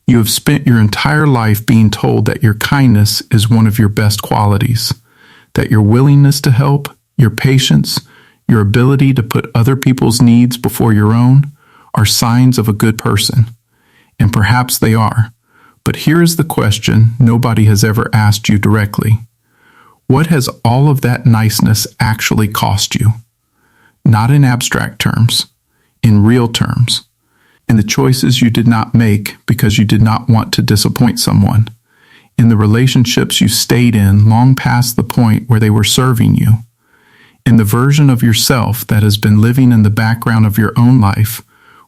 You have spent your entire life being told that your kindness is one of your best qualities, that your willingness to help, your patience, your ability to put other people's needs before your own are signs of a good person. And perhaps they are. But here is the question nobody has ever asked you directly. What has all of that niceness actually cost you? Not in abstract terms, in real terms, in the choices you did not make because you did not want to disappoint someone, in the relationships you stayed in long past the point where they were serving you, in the version of yourself that has been living in the background of your own life,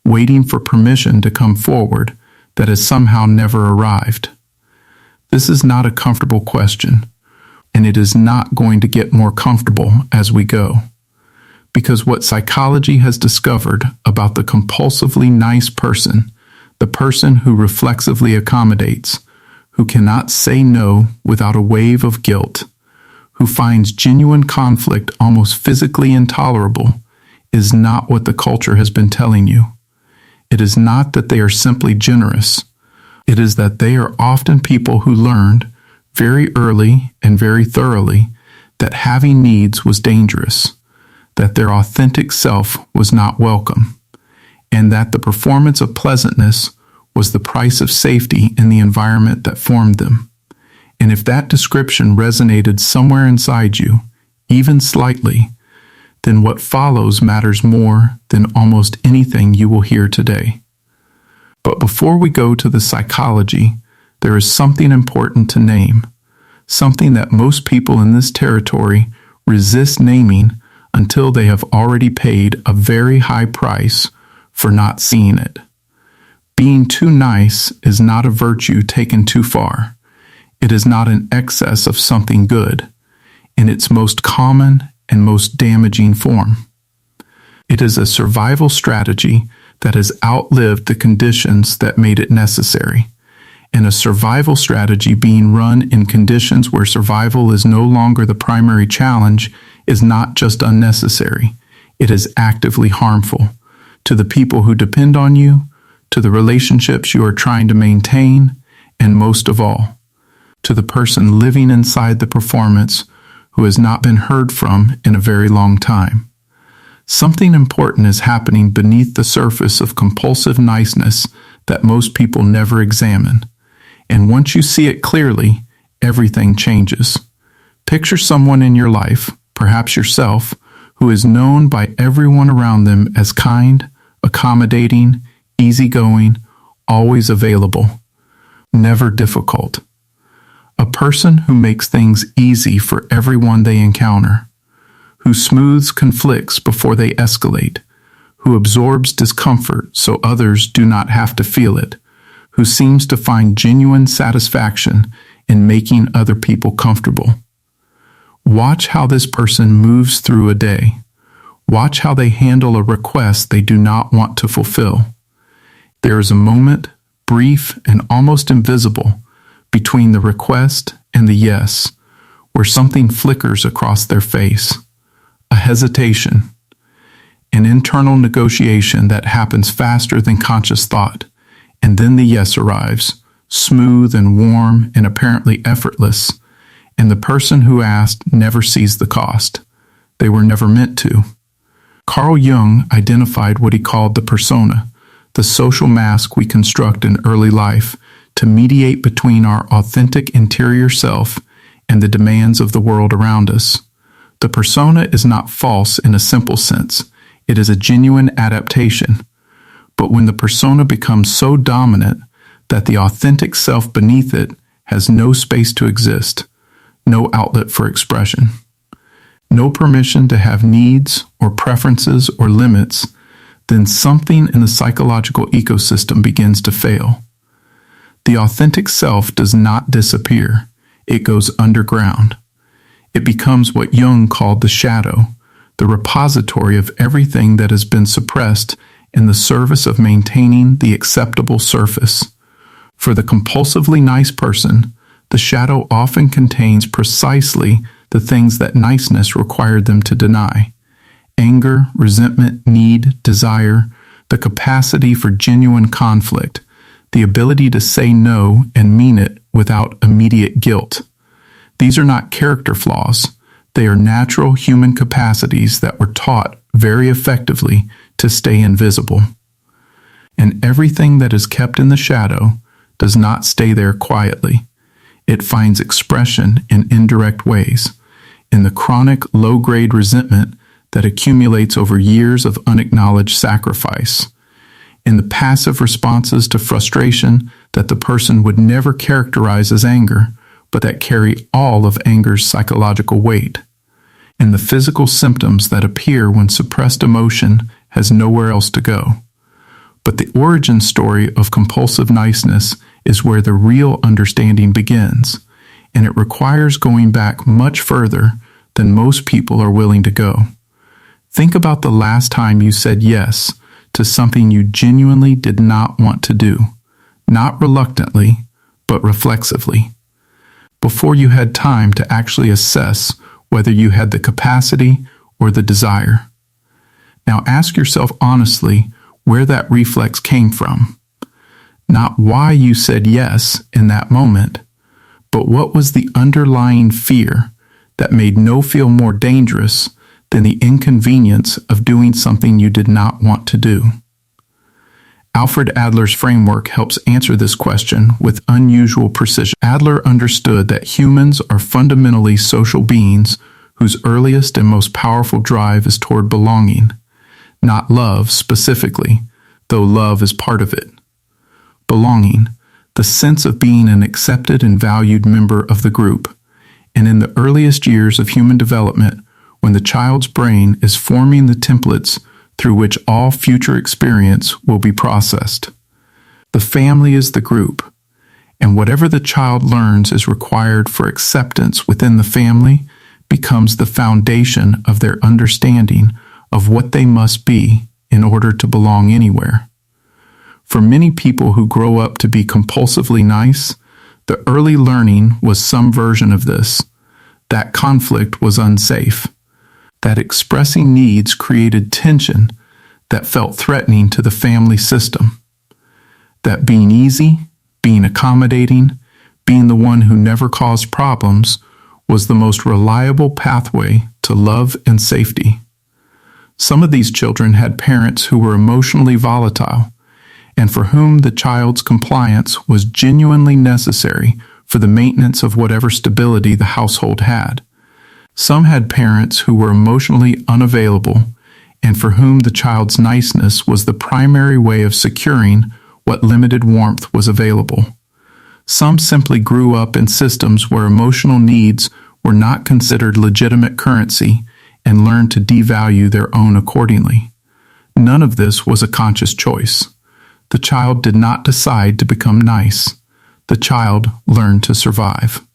waiting for permission to come forward that has somehow never arrived. This is not a comfortable question, and it is not going to get more comfortable as we go. Because what psychology has discovered about the compulsively nice person, the person who reflexively accommodates, who cannot say no without a wave of guilt, who finds genuine conflict almost physically intolerable, is not what the culture has been telling you. It is not that they are simply generous. It is that they are often people who learned, very early and very thoroughly, that having needs was dangerous, that their authentic self was not welcome, and that the performance of pleasantness was the price of safety in the environment that formed them. And if that description resonated somewhere inside you, even slightly, then what follows matters more than almost anything you will hear today. But before we go to the psychology, there is something important to name, something that most people in this territory resist naming until they have already paid a very high price for not seeing it. Being too nice is not a virtue taken too far. It is not an excess of something good, in its most common and most damaging form. It is a survival strategy that has outlived the conditions that made it necessary, and a survival strategy being run in conditions where survival is no longer the primary challenge is not just unnecessary, it is actively harmful to the people who depend on you, to the relationships you are trying to maintain, and most of all, to the person living inside the performance who has not been heard from in a very long time. Something important is happening beneath the surface of compulsive niceness that most people never examine. And once you see it clearly, everything changes. Picture someone in your life, perhaps yourself, who is known by everyone around them as kind, accommodating, easygoing, always available, never difficult. A person who makes things easy for everyone they encounter, who smooths conflicts before they escalate, who absorbs discomfort so others do not have to feel it, who seems to find genuine satisfaction in making other people comfortable. Watch how this person moves through a day. Watch how they handle a request they do not want to fulfill. There is a moment, brief and almost invisible, between the request and the yes, where something flickers across their face, a hesitation, an internal negotiation that happens faster than conscious thought, and then the yes arrives, smooth and warm and apparently effortless, and the person who asked never sees the cost. They were never meant to. Carl Jung identified what he called the persona, the social mask we construct in early life to mediate between our authentic interior self and the demands of the world around us. The persona is not false in a simple sense. It is a genuine adaptation. But when the persona becomes so dominant that the authentic self beneath it has no space to exist, no outlet for expression, no permission to have needs or preferences or limits, then something in the psychological ecosystem begins to fail. The authentic self does not disappear. It goes underground. It becomes what Jung called the shadow, the repository of everything that has been suppressed in the service of maintaining the acceptable surface. For the compulsively nice person, the shadow often contains precisely the things that niceness required them to deny: anger, resentment, need, desire, the capacity for genuine conflict, the ability to say no and mean it without immediate guilt. These are not character flaws. They are natural human capacities that were taught very effectively to stay invisible. And everything that is kept in the shadow does not stay there quietly. It finds expression in indirect ways, in the chronic low-grade resentment that accumulates over years of unacknowledged sacrifice, in the passive responses to frustration that the person would never characterize as anger, but that carry all of anger's psychological weight, in the physical symptoms that appear when suppressed emotion has nowhere else to go. But the origin story of compulsive niceness is where the real understanding begins, and it requires going back much further than most people are willing to go. Think about the last time you said yes to something you genuinely did not want to do, not reluctantly, but reflexively, before you had time to actually assess whether you had the capacity or the desire. Now ask yourself honestly where that reflex came from. Not why you said yes in that moment, but what was the underlying fear that made no feel more dangerous than the inconvenience of doing something you did not want to do. Alfred Adler's framework helps answer this question with unusual precision. Adler understood that humans are fundamentally social beings whose earliest and most powerful drive is toward belonging, not love specifically, though love is part of it. Belonging, the sense of being an accepted and valued member of the group, and in the earliest years of human development, when the child's brain is forming the templates through which all future experience will be processed. The family is the group, and whatever the child learns is required for acceptance within the family becomes the foundation of their understanding of what they must be in order to belong anywhere. For many people who grow up to be compulsively nice, the early learning was some version of this. That conflict was unsafe. That expressing needs created tension that felt threatening to the family system. That being easy, being accommodating, being the one who never caused problems was the most reliable pathway to love and safety. Some of these children had parents who were emotionally volatile and for whom the child's compliance was genuinely necessary for the maintenance of whatever stability the household had. Some had parents who were emotionally unavailable and for whom the child's niceness was the primary way of securing what limited warmth was available. Some simply grew up in systems where emotional needs were not considered legitimate currency and learned to devalue their own accordingly. None of this was a conscious choice. The child did not decide to become nice. The child learned to survive.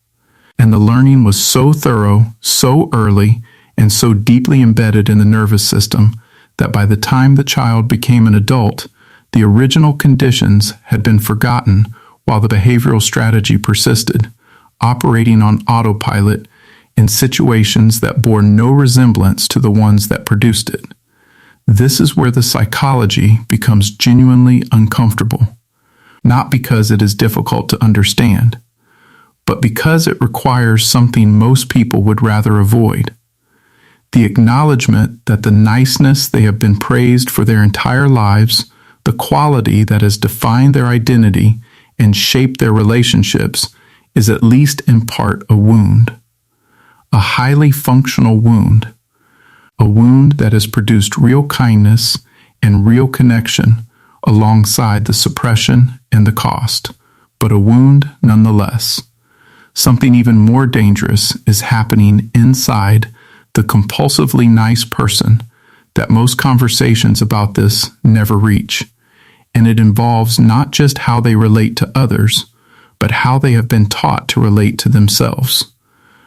And the learning was so thorough, so early, and so deeply embedded in the nervous system that by the time the child became an adult, the original conditions had been forgotten while the behavioral strategy persisted, operating on autopilot in situations that bore no resemblance to the ones that produced it. This is where the psychology becomes genuinely uncomfortable, not because it is difficult to understand, but because it requires something most people would rather avoid. The acknowledgement that the niceness they have been praised for their entire lives, the quality that has defined their identity and shaped their relationships, is at least in part a wound. A highly functional wound. A wound that has produced real kindness and real connection alongside the suppression and the cost, but a wound nonetheless. Something even more dangerous is happening inside the compulsively nice person that most conversations about this never reach, and it involves not just how they relate to others, but how they have been taught to relate to themselves.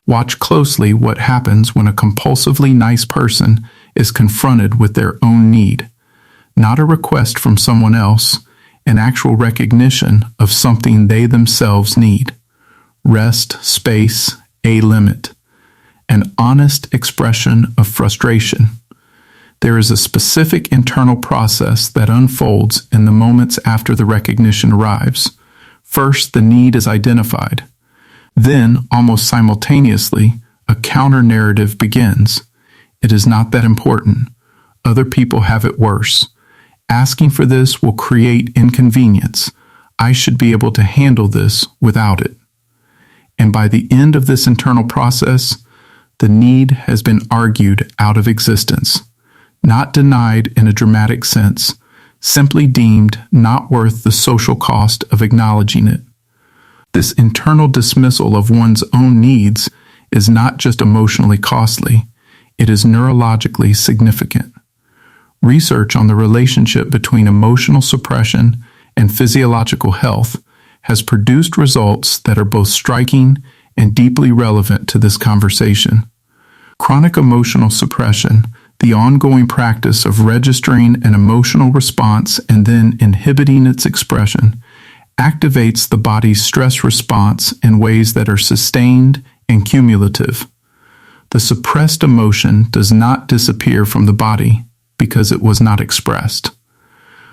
Watch closely what happens when a compulsively nice person is confronted with their own need, not a request from someone else, an actual recognition of something they themselves need. Rest, space, a limit. An honest expression of frustration. There is a specific internal process that unfolds in the moments after the recognition arrives. First, the need is identified. Then, almost simultaneously, a counter-narrative begins. It is not that important. Other people have it worse. Asking for this will create inconvenience. I should be able to handle this without it. And by the end of this internal process, the need has been argued out of existence, not denied in a dramatic sense, simply deemed not worth the social cost of acknowledging it. This internal dismissal of one's own needs is not just emotionally costly, it is neurologically significant. Research on the relationship between emotional suppression and physiological health has produced results that are both striking and deeply relevant to this conversation. Chronic emotional suppression, the ongoing practice of registering an emotional response and then inhibiting its expression, activates the body's stress response in ways that are sustained and cumulative. The suppressed emotion does not disappear from the body because it was not expressed.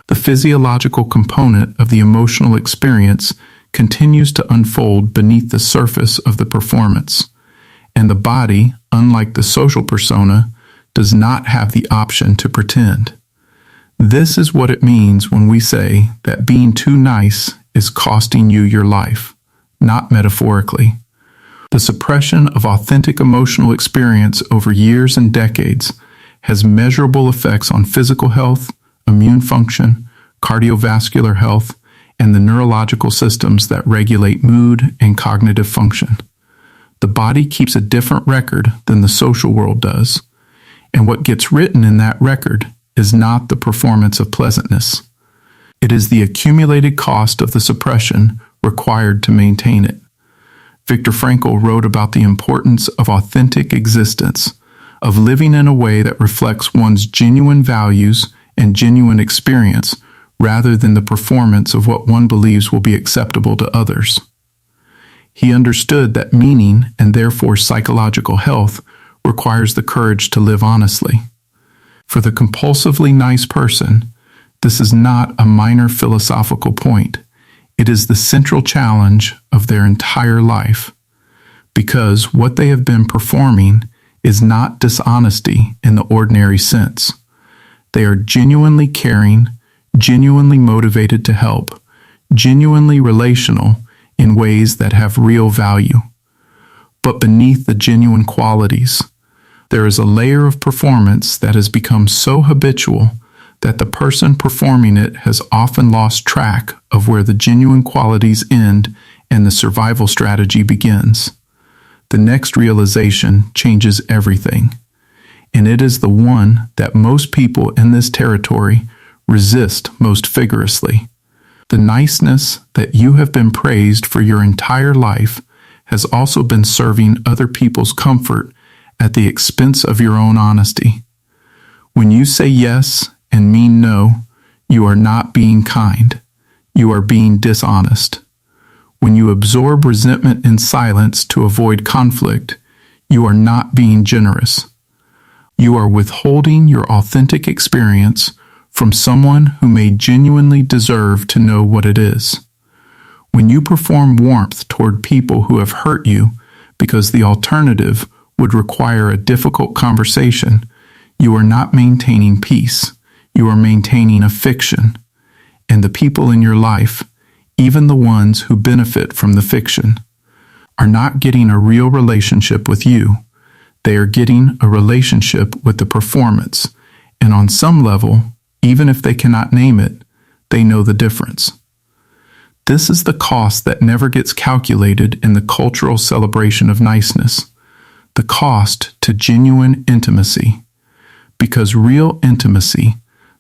The physiological component of the emotional experience continues to unfold beneath the surface of the performance, and the body, unlike the social persona, does not have the option to pretend. This is what it means when we say that being too nice is costing you your life, not metaphorically. The suppression of authentic emotional experience over years and decades has measurable effects on physical health, immune function, cardiovascular health, and the neurological systems that regulate mood and cognitive function. The body keeps a different record than the social world does, and what gets written in that record is not the performance of pleasantness. It is the accumulated cost of the suppression required to maintain it. Viktor Frankl wrote about the importance of authentic existence, of living in a way that reflects one's genuine values and genuine experience rather than the performance of what one believes will be acceptable to others. He understood that meaning and therefore psychological health requires the courage to live honestly. For the compulsively nice person, this is not a minor philosophical point. It is the central challenge of their entire life, because what they have been performing is not dishonesty in the ordinary sense. They are genuinely caring, genuinely motivated to help, genuinely relational in ways that have real value. But beneath the genuine qualities, there is a layer of performance that has become so habitual that the person performing it has often lost track of where the genuine qualities end and the survival strategy begins. The next realization changes everything, and it is the one that most people in this territory resist most vigorously. The niceness that you have been praised for your entire life has also been serving other people's comfort at the expense of your own honesty. When you say yes and mean no, you are not being kind. You are being dishonest. When you absorb resentment in silence to avoid conflict, you are not being generous. You are withholding your authentic experience from someone who may genuinely deserve to know what it is. When you perform warmth toward people who have hurt you because the alternative would require a difficult conversation, you are not maintaining peace. You are maintaining a fiction. And the people in your life, even the ones who benefit from the fiction, are not getting a real relationship with you. They are getting a relationship with the performance. And on some level, even if they cannot name it, they know the difference. This is the cost that never gets calculated in the cultural celebration of niceness, the cost to genuine intimacy. Because real intimacy,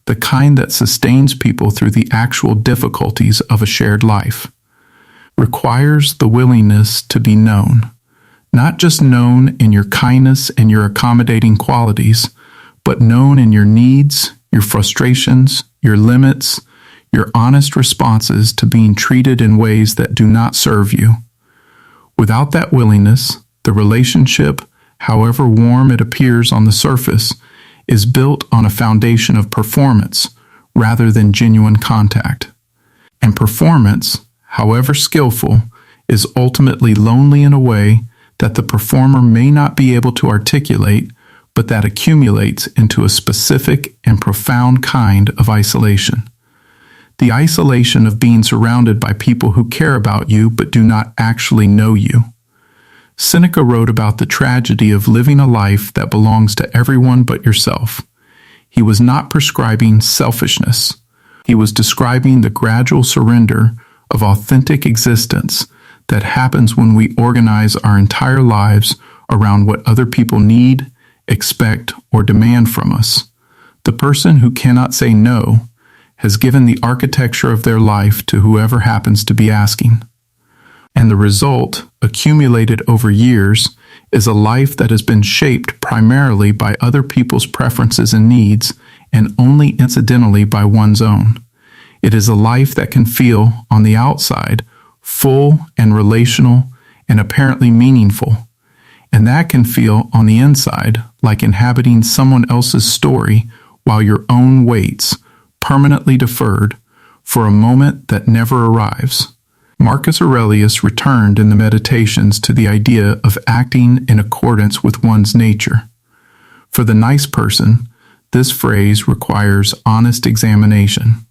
the kind that sustains people through the actual difficulties of a shared life, requires the willingness to be known, not just known in your kindness and your accommodating qualities, but known in your needs, your frustrations, your limits, your honest responses to being treated in ways that do not serve you. Without that willingness, the relationship, however warm it appears on the surface, is built on a foundation of performance rather than genuine contact. And performance, however skillful, is ultimately lonely in a way that the performer may not be able to articulate, but that accumulates into a specific and profound kind of isolation. The isolation of being surrounded by people who care about you but do not actually know you. Seneca wrote about the tragedy of living a life that belongs to everyone but yourself. He was not prescribing selfishness. He was describing the gradual surrender of authentic existence that happens when we organize our entire lives around what other people need, expect, or demand from us. The person who cannot say no has given the architecture of their life to whoever happens to be asking. And the result, accumulated over years, is a life that has been shaped primarily by other people's preferences and needs, and only incidentally by one's own. It is a life that can feel, on the outside, full and relational and apparently meaningful, and that can feel, on the inside, like inhabiting someone else's story while your own waits, permanently deferred, for a moment that never arrives. Marcus Aurelius returned in the Meditations to the idea of acting in accordance with one's nature. For the nice person, this phrase requires honest examination,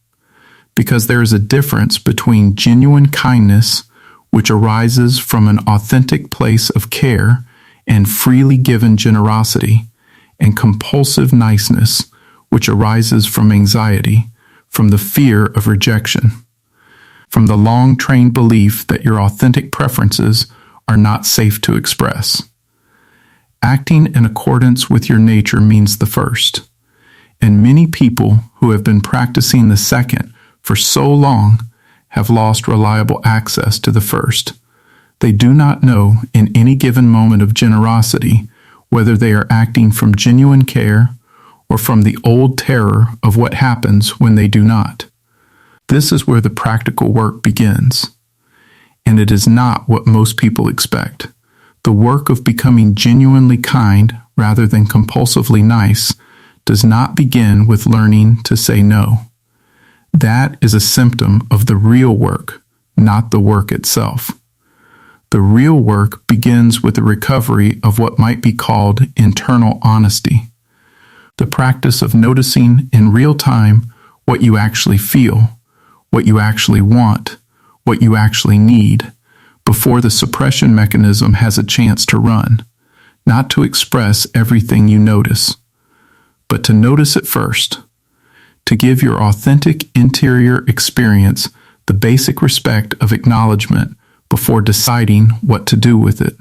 because there is a difference between genuine kindness, which arises from an authentic place of care and freely given generosity, and compulsive niceness, which arises from anxiety, from the fear of rejection, from the long-trained belief that your authentic preferences are not safe to express. Acting in accordance with your nature means the first, and many people who have been practicing the second for so long have lost reliable access to the first. They do not know in any given moment of generosity whether they are acting from genuine care or from the old terror of what happens when they do not. This is where the practical work begins, and it is not what most people expect. The work of becoming genuinely kind rather than compulsively nice does not begin with learning to say no. That is a symptom of the real work, not the work itself. The real work begins with the recovery of what might be called internal honesty, the practice of noticing in real time what you actually feel, what you actually want, what you actually need, before the suppression mechanism has a chance to run, not to express everything you notice, but to notice it first, to give your authentic interior experience the basic respect of acknowledgement before deciding what to do with it.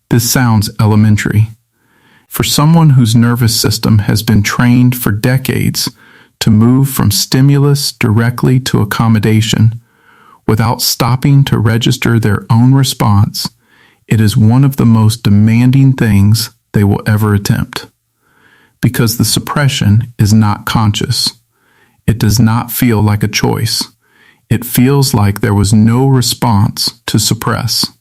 This sounds elementary. For someone whose nervous system has been trained for decades to move from stimulus directly to accommodation without stopping to register their own response, it is one of the most demanding things they will ever attempt. Because the suppression is not conscious. It does not feel like a choice. It feels like there was no response to suppress.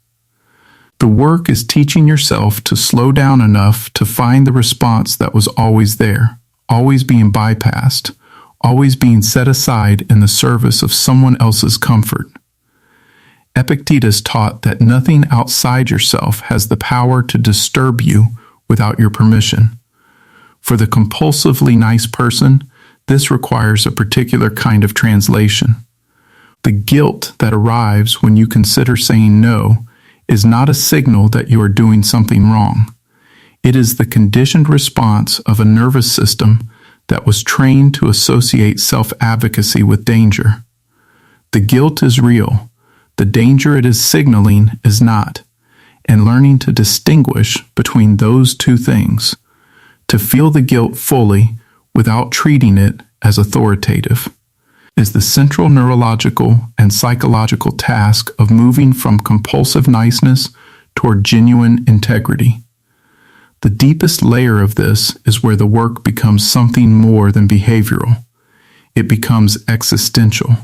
The work is teaching yourself to slow down enough to find the response that was always there, always being bypassed, always being set aside in the service of someone else's comfort. Epictetus taught that nothing outside yourself has the power to disturb you without your permission. For the compulsively nice person, this requires a particular kind of translation. The guilt that arrives when you consider saying no is not a signal that you are doing something wrong. It is the conditioned response of a nervous system that was trained to associate self-advocacy with danger. The guilt is real. The danger it is signaling is not. And learning to distinguish between those two things, to feel the guilt fully without treating it as authoritative, is the central neurological and psychological task of moving from compulsive niceness toward genuine integrity. The deepest layer of this is where the work becomes something more than behavioral. It becomes existential.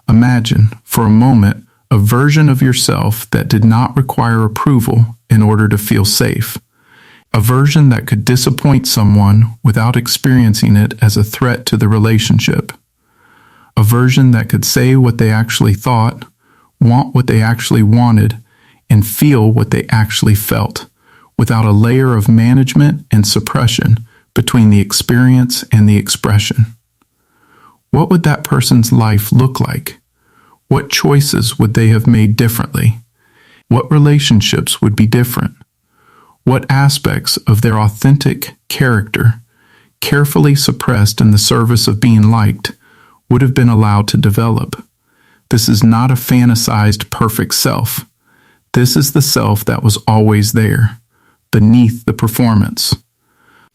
Imagine, for a moment, a version of yourself that did not require approval in order to feel safe, A version that could disappoint someone without experiencing it as a threat to the relationship. A version that could say what they actually thought, want what they actually wanted, and feel what they actually felt, without a layer of management and suppression between the experience and the expression. What would that person's life look like? What choices would they have made differently? What relationships would be different? What aspects of their authentic character, carefully suppressed in the service of being liked, would have been allowed to develop? This is not a fantasized perfect self. This is the self that was always there, beneath the performance.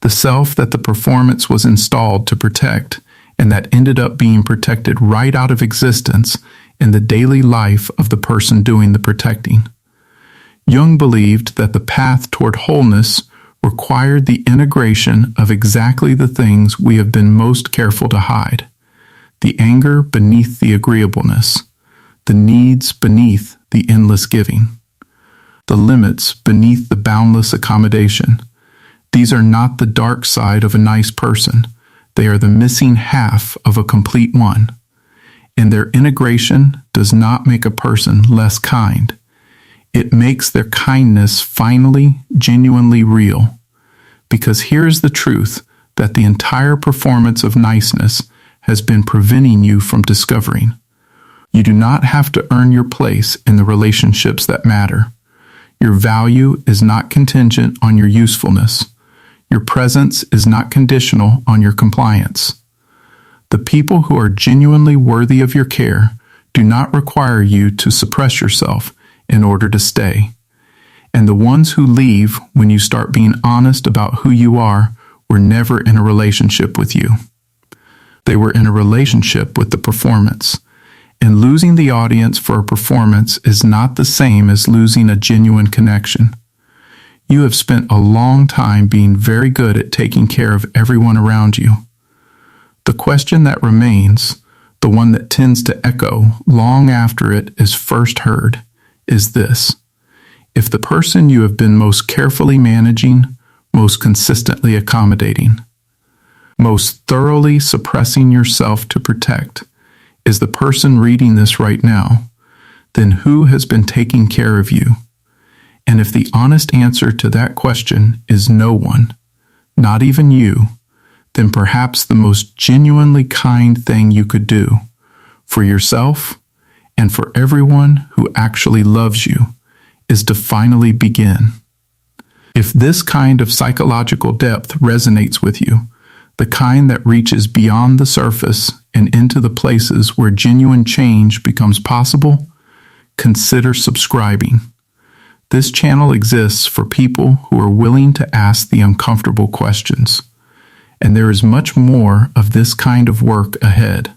The self that the performance was installed to protect, and that ended up being protected right out of existence in the daily life of the person doing the protecting. Jung believed that the path toward wholeness required the integration of exactly the things we have been most careful to hide. The anger beneath the agreeableness, the needs beneath the endless giving, the limits beneath the boundless accommodation. These are not the dark side of a nice person. They are the missing half of a complete one. And their integration does not make a person less kind. It makes their kindness finally, genuinely real. Because here is the truth that the entire performance of niceness has been preventing you from discovering. You do not have to earn your place in the relationships that matter. Your value is not contingent on your usefulness. Your presence is not conditional on your compliance. The people who are genuinely worthy of your care do not require you to suppress yourself in order to stay. And the ones who leave when you start being honest about who you are were never in a relationship with you. They were in a relationship with the performance. And losing the audience for a performance is not the same as losing a genuine connection. You have spent a long time being very good at taking care of everyone around you. The question that remains, the one that tends to echo long after it is first heard, is this: if the person you have been most carefully managing, most consistently accommodating, most thoroughly suppressing yourself to protect, is the person reading this right now, then who has been taking care of you? And if the honest answer to that question is no one, not even you, then perhaps the most genuinely kind thing you could do for yourself and for everyone who actually loves you is to finally begin. If this kind of psychological depth resonates with you, the kind that reaches beyond the surface and into the places where genuine change becomes possible, consider subscribing. This channel exists for people who are willing to ask the uncomfortable questions, and there is much more of this kind of work ahead.